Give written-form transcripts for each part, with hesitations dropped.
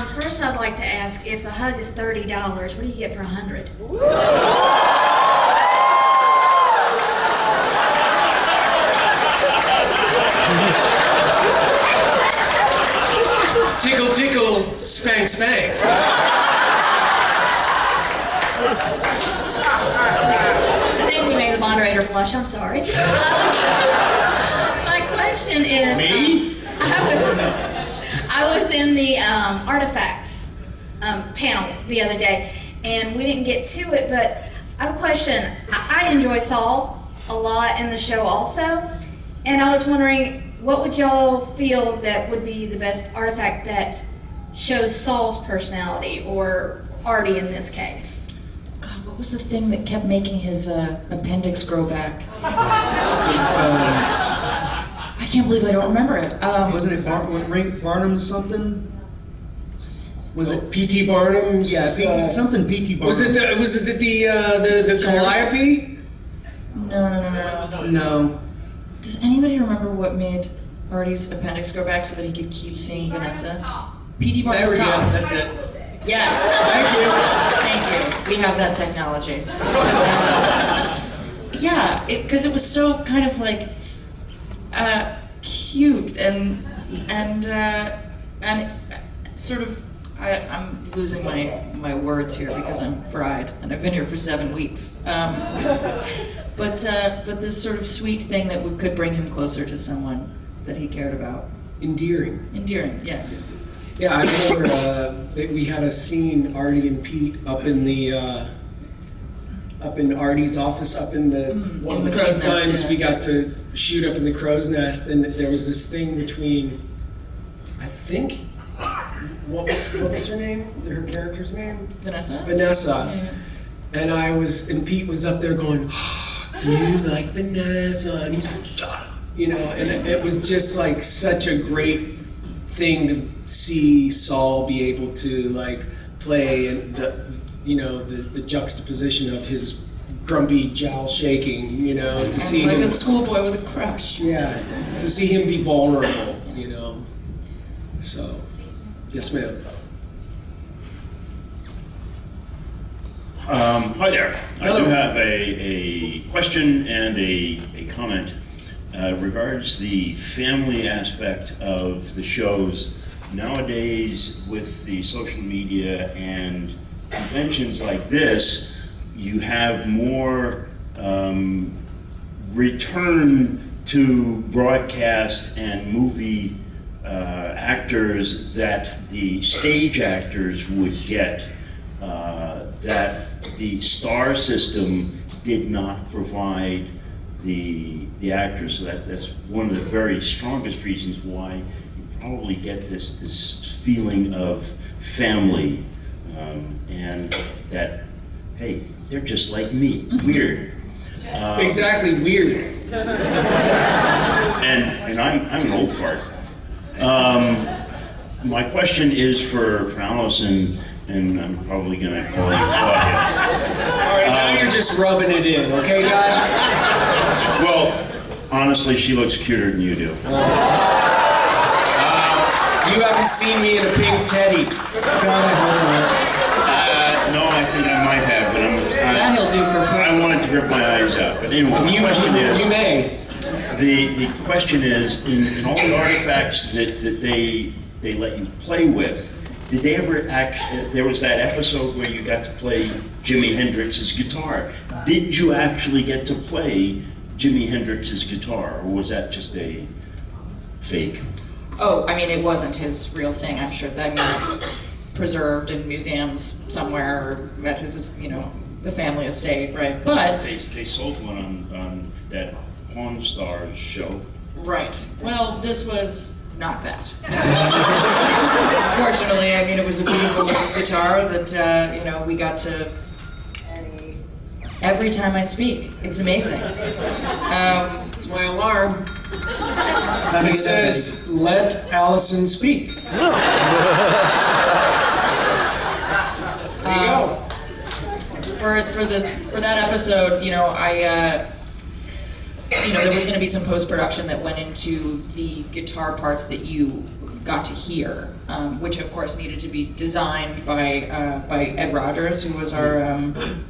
First I'd like to ask, if a hug is $30, what do you get for 100? Tickle, tickle, spank, spank. I think we made the moderator blush, I'm sorry. My question is... Me? I was in the artifacts panel the other day, and we didn't get to it, but I have a question. I enjoy Saul a lot in the show also, and I was wondering, what would y'all feel that would be the best artifact that shows Saul's personality, or Artie in this case? God, what was the thing that kept making his appendix grow back? I can't believe I don't remember it. Wasn't it Barnum something? Was it P.T. Barnum's? Yeah, something P.T. Barnum. Was it the Calliope? No. No. Does anybody remember what made Artie's appendix grow back so that he could keep seeing Vanessa? P.T. There Barnum's we go. top. That's it. Yes. Thank you. We have that technology. Yeah, because it was so kind of like cute and sort of. I'm losing my words here because I'm fried and I've been here for 7 weeks. But this sort of sweet thing that could bring him closer to someone that he cared about. Endearing. Endearing, yes. Yeah, I remember that we had a scene, Artie and Pete, up in Artie's office, up in the one of the few times we got to shoot up in the crow's nest, and there was this thing between, I think, what was her name? Her character's name? Vanessa? Vanessa. Yeah. And Pete was up there going, oh, you like Vanessa, and he's like, shut up. You know, and it was just like such a great thing to see Saul be able to like play, and the juxtaposition of his grumpy jowl shaking, you know, to see like him, a schoolboy with a crush. yeah, to see him be vulnerable, you know. So, yes, ma'am. Hi there. Hello. I do have a question and a comment. Regards the family aspect of the shows. Nowadays, with the social media and conventions like this, you have more return to broadcast and movie actors that the stage actors would get, that the star system did not provide the actors. So that's one of the very strongest reasons why you probably get this feeling of family, and that, hey, they're just like me, weird. Exactly, weird. And I'm an old fart. My question is for Allison, and I'm probably gonna call you Claudia. All right, now you're just rubbing it in, okay, guy? Well, honestly, she looks cuter than you do. You haven't seen me in a pink teddy. No, I think I might have, but That he'll do for free. I wanted to rip my eyes out. But anyway, the question is, You may. the question is, in all the artifacts that they let you play with, did they ever there was that episode where you got to play Jimi Hendrix's guitar. Did you actually get to play Jimi Hendrix's guitar, or was that just a fake? Oh, I mean, it wasn't his real thing. I'm sure that it's preserved in museums somewhere, or at his, the family estate, right? But They sold one on that Pawn Stars show. right. Well, this was not that. Fortunately, I mean, it was a beautiful guitar that we got to. Every time I speak, it's amazing. It's my alarm. It says, let Allison speak. There you go. For that episode, there was going to be some post-production that went into the guitar parts that you got to hear, which of course needed to be designed by Ed Rogers, who was our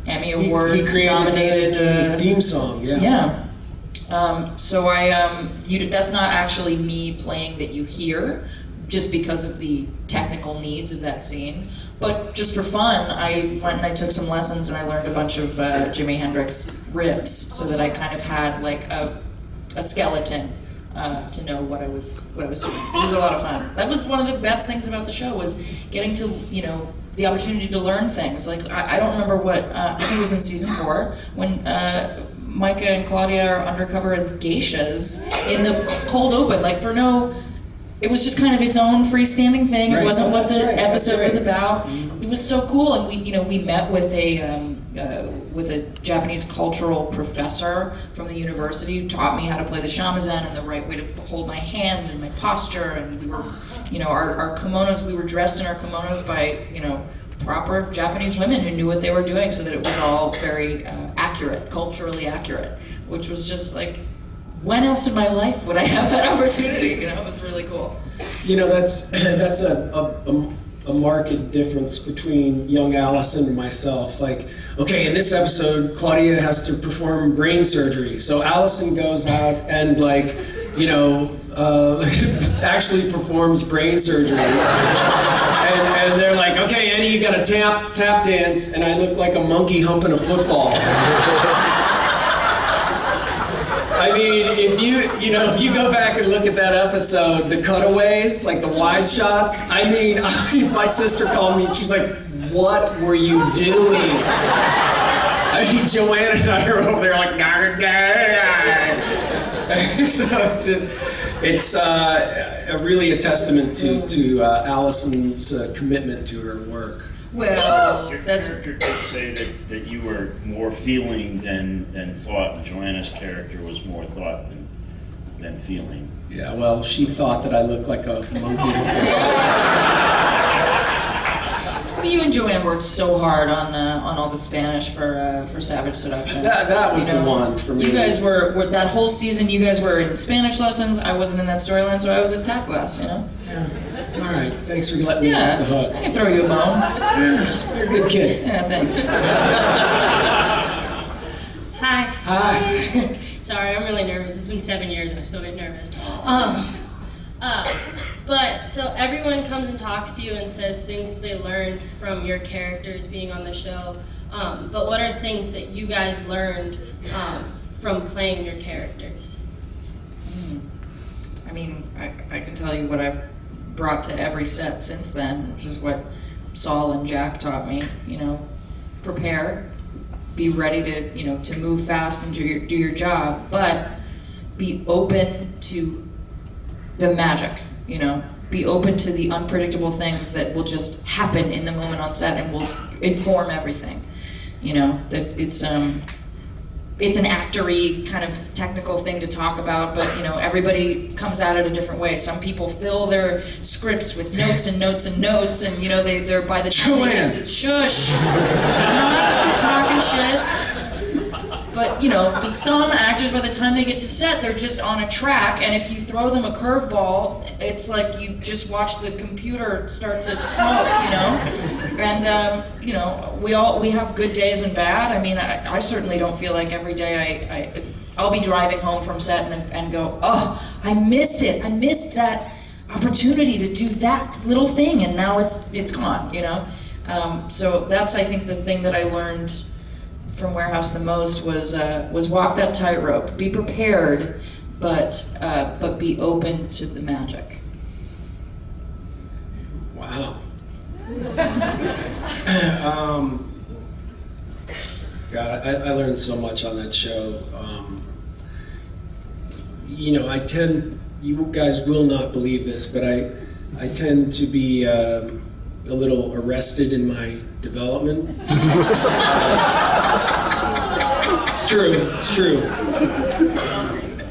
Emmy Award he created nominated the theme song. Yeah. Yeah. So that's not actually me playing that you hear, just because of the technical needs of that scene. But just for fun, I went and I took some lessons and I learned a bunch of Jimi Hendrix riffs, so that I kind of had like a skeleton to know what I was doing. It was a lot of fun. That was one of the best things about the show, was getting to, the opportunity to learn things. Like, I don't remember what, I think it was in season 4, when Micah and Claudia are undercover as geishas in the cold open, like it was just kind of its own freestanding thing. Right. It wasn't what the That's right. episode was That's right. about. It was so cool, and we met with a Japanese cultural professor from the university who taught me how to play the shamisen and the right way to hold my hands and my posture. And we were, our kimonos. We were dressed in our kimonos by proper Japanese women who knew what they were doing, so that it was all very accurate, culturally accurate, which was just like, when else in my life would I have that opportunity? It was really cool. That's a marked difference between young Allison and myself. Like, okay, in this episode, Claudia has to perform brain surgery. So Allison goes out and actually performs brain surgery. And they're like, okay, Eddie, you got to tap dance. And I look like a monkey humping a football. I mean, if you go back and look at that episode, the cutaways, like the wide shots, my sister called me and she's like, what were you doing? I mean, Joanna and I are over there like, so it's really a testament to Allison's commitment to her work. Well, Your that's character did say that you were more feeling than thought, and Joanna's character was more thought than feeling. Yeah, well, she thought that I looked like a monkey. Well, you and Joanne worked so hard on all the Spanish for Savage Seduction. That was the one for me. You guys were that whole season. You guys were in Spanish lessons. I wasn't in that storyline, so I was at tap class. All right, thanks for letting me off the hook. I can throw you a bone. Yeah, you're a good kid. Yeah, thanks. Hi. Hi. Sorry, I'm really nervous. It's been 7 years and I still get nervous. But so everyone comes and talks to you and says things that they learned from your characters being on the show. But what are things that you guys learned from playing your characters? I mean, I can tell you what I've brought to every set since then, which is what Saul and Jack taught me. Prepare, be ready to to move fast and do your job, but be open to the magic. Be open to the unpredictable things that will just happen in the moment on set and will inform everything. That it's an actory kind of technical thing to talk about, but everybody comes at it a different way. Some people fill their scripts with notes and notes and notes, and they're by the time they get to shush, I'm not talking shit. But some actors, by the time they get to set, they're just on a track, and if you throw them a curveball, it's like you just watch the computer start to smoke, And we have good days and bad. I mean, I certainly don't feel like every day I'll be driving home from set and go, oh, I missed it. I missed that opportunity to do that little thing, and now it's gone. So that's, I think, the thing that I learned from Warehouse the most was walk that tightrope. Be prepared, but be open to the magic. Wow. God, I learned so much on that show. You guys will not believe this, but I tend to be a little arrested in my development. It's true.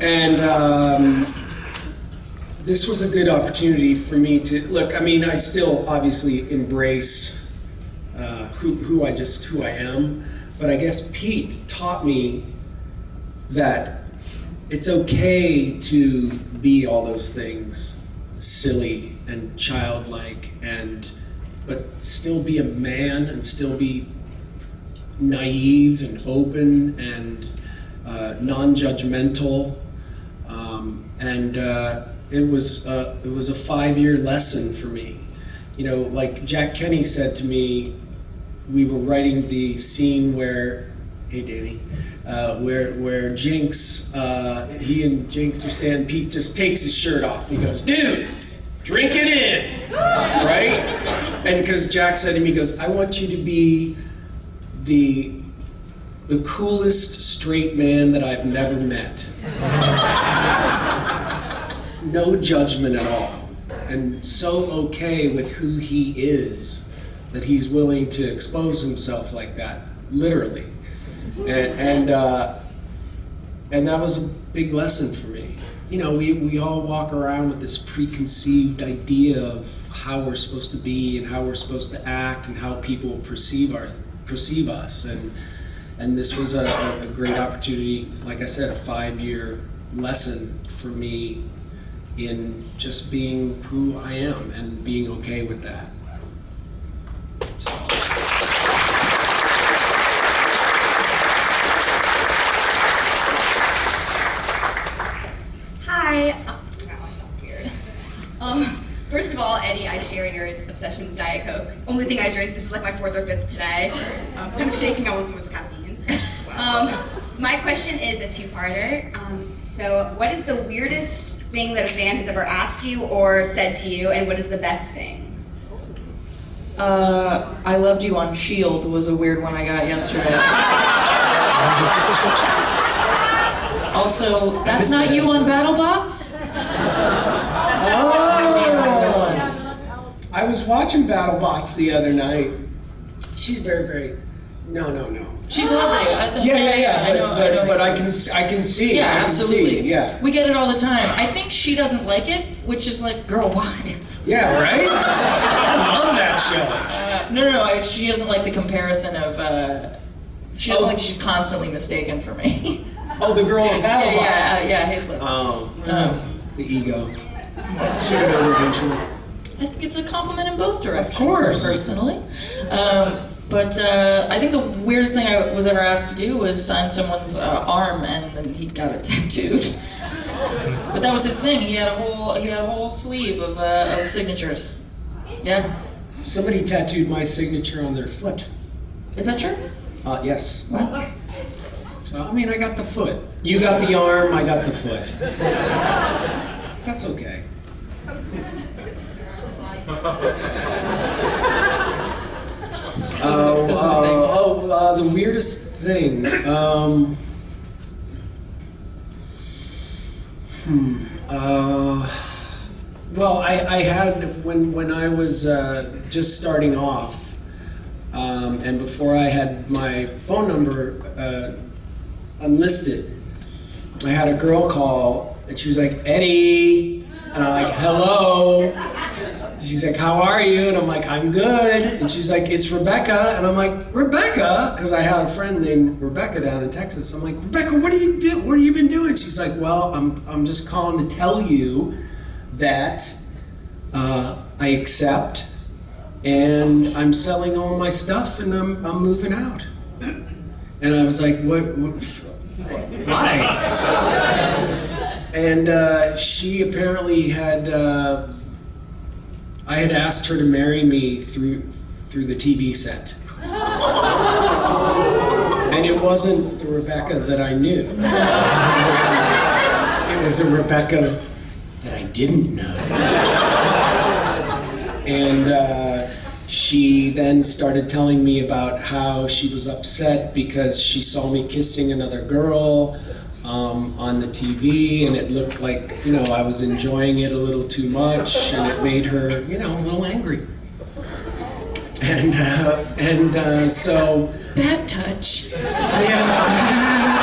And this was a good opportunity for me to look. I mean, I still obviously embrace who I am, but I guess Pete taught me that it's okay to be all those things, silly and childlike, but still be a man and still be naive and open and non-judgmental. It was a 5-year lesson for me. You know, like Jack Kenny said to me, we were writing the scene where, hey Danny, where Jinx, he and Jinx are standing, Pete just takes his shirt off and he goes, dude, drink it in, right? And because Jack said to me, he goes, I want you to be the coolest straight man that I've never met. No judgment at all, and so okay with who he is that he's willing to expose himself like that, literally. And that was a big lesson for me. You know, we all walk around with this preconceived idea of how we're supposed to be and how we're supposed to act and how people perceive us. And this was a great opportunity, like I said, a 5-year lesson for me in just being who I am and being okay with that. So. Hi. Wow, I sound weird. First of all, Eddie, I share your obsession with Diet Coke. Only thing I drink. This is like my 4th or 5th today. I'm shaking. I want so much caffeine. My question is a 2-parter. So, what is the weirdest thing that a fan has ever asked you or said to you, and what is the best thing? I loved you on S.H.I.E.L.D. was a weird one I got yesterday. Also, that's not you on BattleBots? I was watching BattleBots the other night. She's very, no. She's lovely. Yeah. I know. But I can see. Yeah, I can absolutely. See, yeah. We get it all the time. I think she doesn't like it, which is like, girl, why? Yeah, right? I love that show. No. She doesn't like the comparison of. She doesn't like she's constantly mistaken for me. Oh, the girl on BattleBots. Yeah, Hazlet. The ego. Should have known eventually. I think it's a compliment in both directions. Of course. Personally. But I think the weirdest thing I was ever asked to do was sign someone's arm, and then he got it tattooed. But that was his thing. He had a whole sleeve of signatures. Yeah. Somebody tattooed my signature on their foot. Is that true? Yes. Wow. So, I mean, I got the foot. You got the arm, I got the foot. That's okay. Those are the things. The weirdest thing. Well, I had when I was just starting off, and before I had my phone number unlisted, I had a girl call, and she was like, Eddie, and I'm like, hello. She's like, how are you? And I'm like, I'm good. And she's like, it's Rebecca. And I'm like, Rebecca? Because I have a friend named Rebecca down in Texas. I'm like, Rebecca, what have you been doing? She's like, well, I'm just calling to tell you that I accept, and I'm selling all my stuff, and I'm moving out. And I was like, what why? And she apparently had. I had asked her to marry me through the TV set. And it wasn't the Rebecca that I knew. It was a Rebecca that I didn't know. And she then started telling me about how she was upset because she saw me kissing another girl on the TV, and it looked like, I was enjoying it a little too much, and it made her, a little angry. And so... Bad touch. Yeah,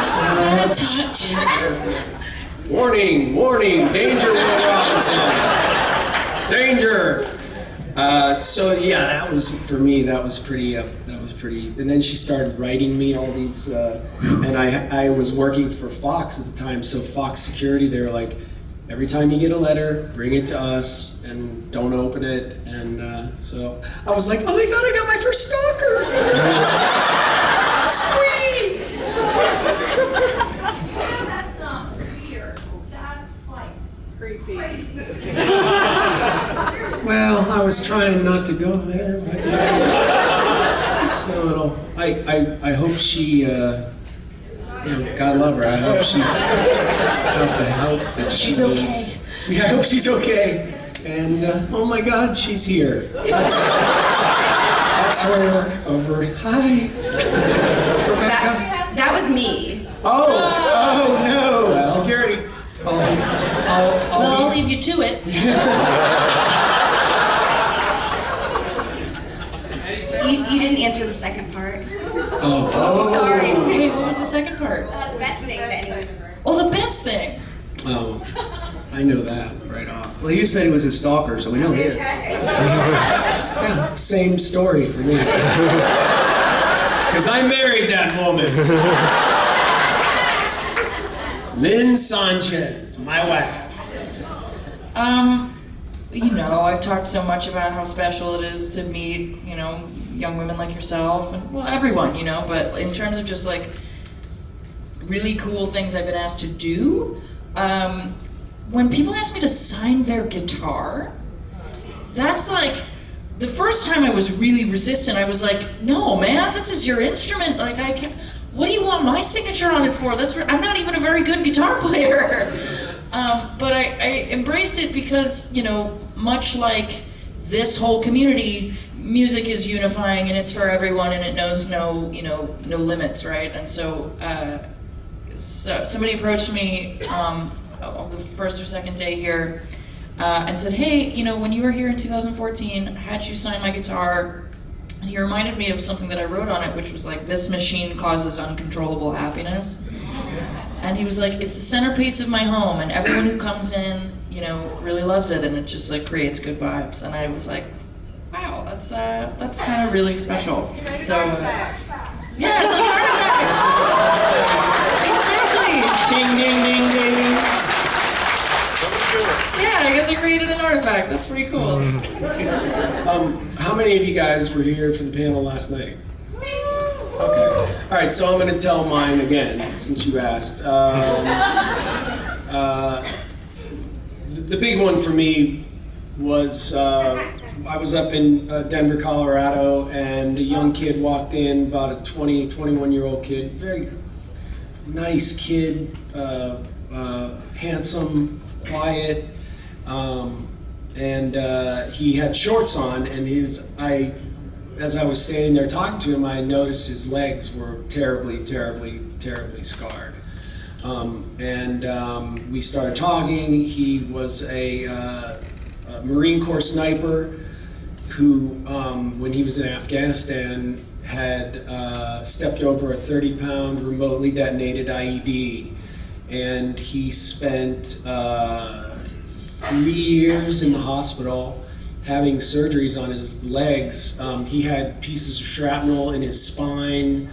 bad touch. Warning, danger, Will Robinson. Danger. So yeah, that was, for me, that was pretty, and then she started writing me all these, and I was working for Fox at the time, so Fox Security, they were like, every time you get a letter, bring it to us, and don't open it. And so I was like, oh my God, I got my first stalker! Sweet! That's not weird. That's like Creepy. Well, I was trying not to go there, but so I hope she, God love her. I hope she got the help that She's she okay. needs. Yeah, I hope she's okay. And oh my God, she's here. That's her over. Hi, Rebecca. That was me. Oh no! Well, Security. Well, I'll leave you to it. You didn't answer the second part. oh, Sorry. Wait, what was the second part? The best thing that anyone was. Oh, the best thing. oh, I know that right off. Well, you said he was a stalker, so we know he is. Yeah, same story for me. Because I married that woman. Lynn Sanchez, my wife. I've talked so much about how special it is to meet, young women like yourself and, well, everyone, but in terms of just like really cool things I've been asked to do, when people ask me to sign their guitar, that's like, the first time I was really resistant. I was like, no, man, this is your instrument. Like, I can't, what do you want my signature on it for? I'm not even a very good guitar player. But I embraced it because, much like this whole community, music is unifying and it's for everyone and it knows no limits, right? And so, somebody approached me on the first or second day here and said, hey, when you were here in 2014, I had you sign my guitar. And he reminded me of something that I wrote on it, which was like, this machine causes uncontrollable happiness. And he was like, it's the centerpiece of my home, and everyone who comes in, really loves it, and it just like creates good vibes. And I was like, wow, that's kind of really special. So, yeah, it's an artifact. Exactly. Ding, ding, ding, ding. Yeah, I guess I created an artifact. That's pretty cool. How many of you guys were here for the panel last night? Okay. All right, so I'm going to tell mine again, since you asked. The big one for me was I was up in Denver, Colorado, and a young kid walked in, about a 21-year-old kid, very nice kid, handsome, quiet, and he had shorts on, and as I was standing there talking to him, I noticed his legs were terribly, terribly, terribly scarred. We started talking. He was a Marine Corps sniper who, when he was in Afghanistan, had stepped over a 30-pound remotely detonated IED. And he spent 3 years in the hospital having surgeries on his legs. He had pieces of shrapnel in his spine,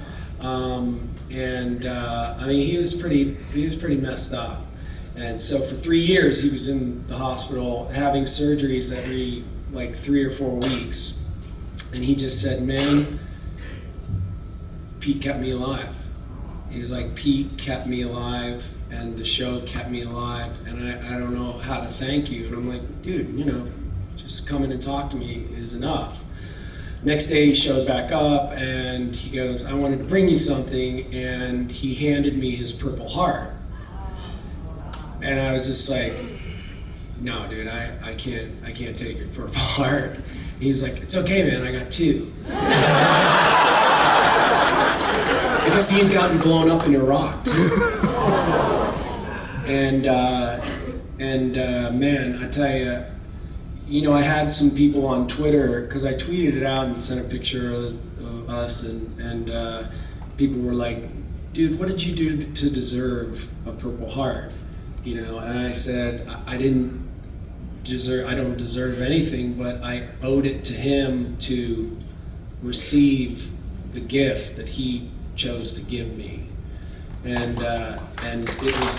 he was pretty messed up. And so for 3 years he was in the hospital having surgeries every like 3 or 4 weeks. And he just said, man, Pete kept me alive. He was like, Pete kept me alive, and the show kept me alive, and I don't know how to thank you. And I'm like, dude, just come in and talk to me is enough. Next day he showed back up and he goes, I wanted to bring you something, and he handed me his Purple Heart. And I was just like, no, dude, I can't take your Purple Heart. And he was like, it's okay, man, I got 2. Because he had gotten blown up in Iraq too. Man, I tell you, I had some people on Twitter, because I tweeted it out and sent a picture of us, and people were like, dude, what did you do to deserve a Purple Heart? And I said, I don't deserve anything, but I owed it to him to receive the gift that he chose to give me. And it was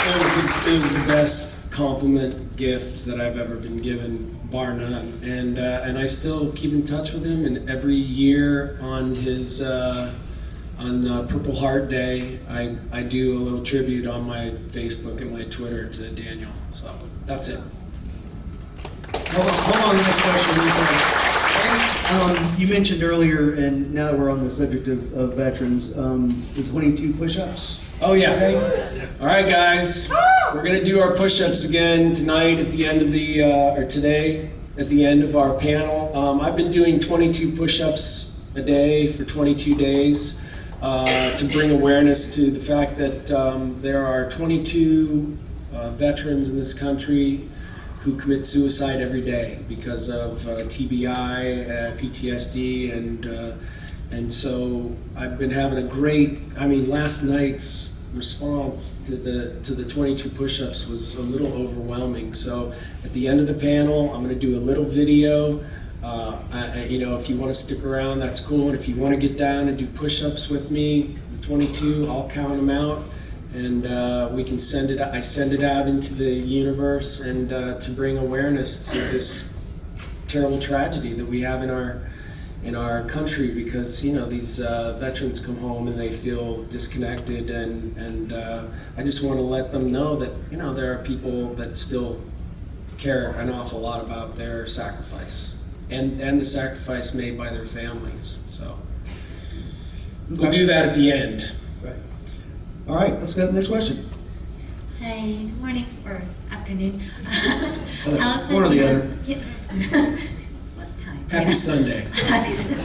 It was the best compliment gift that I've ever been given, bar none. And I still keep in touch with him. And every year on his Purple Heart Day, I do a little tribute on my Facebook and my Twitter to Daniel. So that's it. Hold on, next question. You mentioned earlier, and now that we're on the subject of veterans, the 22 push-ups. Oh yeah. All right, guys. We're gonna do our push-ups again tonight at the end of the or today at the end of our panel. I've been doing 22 push-ups a day for 22 days to bring awareness to the fact that there are 22 veterans in this country who commit suicide every day because of TBI, PTSD, and so I've been having a great. I mean, last night's response to the 22 push-ups was a little overwhelming. So at the end of the panel, I'm going to do a little video. If you want to stick around, that's cool. And if you want to get down and do push-ups with me, the 22, I'll count them out. And we can send it. I send it out into the universe, and to bring awareness to this terrible tragedy that we have in our country. Because these veterans come home and they feel disconnected, and I just want to let them know that there are people that still care an awful lot about their sacrifice and the sacrifice made by their families. So we'll do that at the end. All right, let's go to the next question. Hi, good morning or afternoon. One Allison. or the other. What's time? Happy Sunday. Happy Sunday.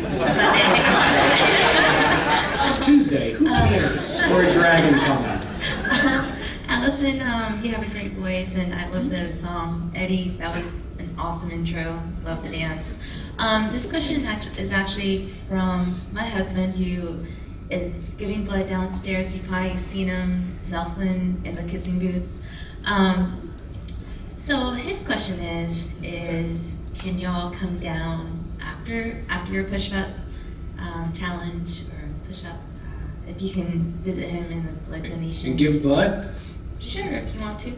Tuesday, who cares? Or DragonCon. Allison, you have a great voice, and I love the song. Eddie, that was an awesome intro. Love the dance. This question is actually from my husband, who is giving blood downstairs. You've probably seen him, Nelson, in the kissing booth. So his question is can y'all come down after your push-up challenge or push-up? If you can visit him in the blood donation. And give blood? Sure, if you want to.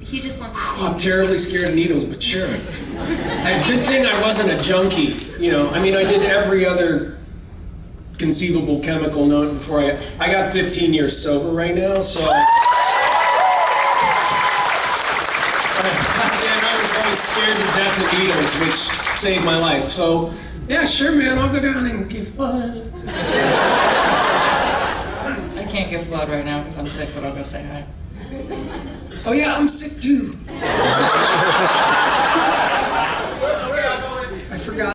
He just wants to see. I'm terribly scared of needles, but sure. Good thing I wasn't a junkie. I did every other conceivable chemical known before I got 15 years sober right now, so I was always scared to death of needles, which saved my life. So yeah, sure, man, I'll go down and give blood. I can't give blood right now because I'm sick, but I'll go say hi. Oh yeah, I'm sick too.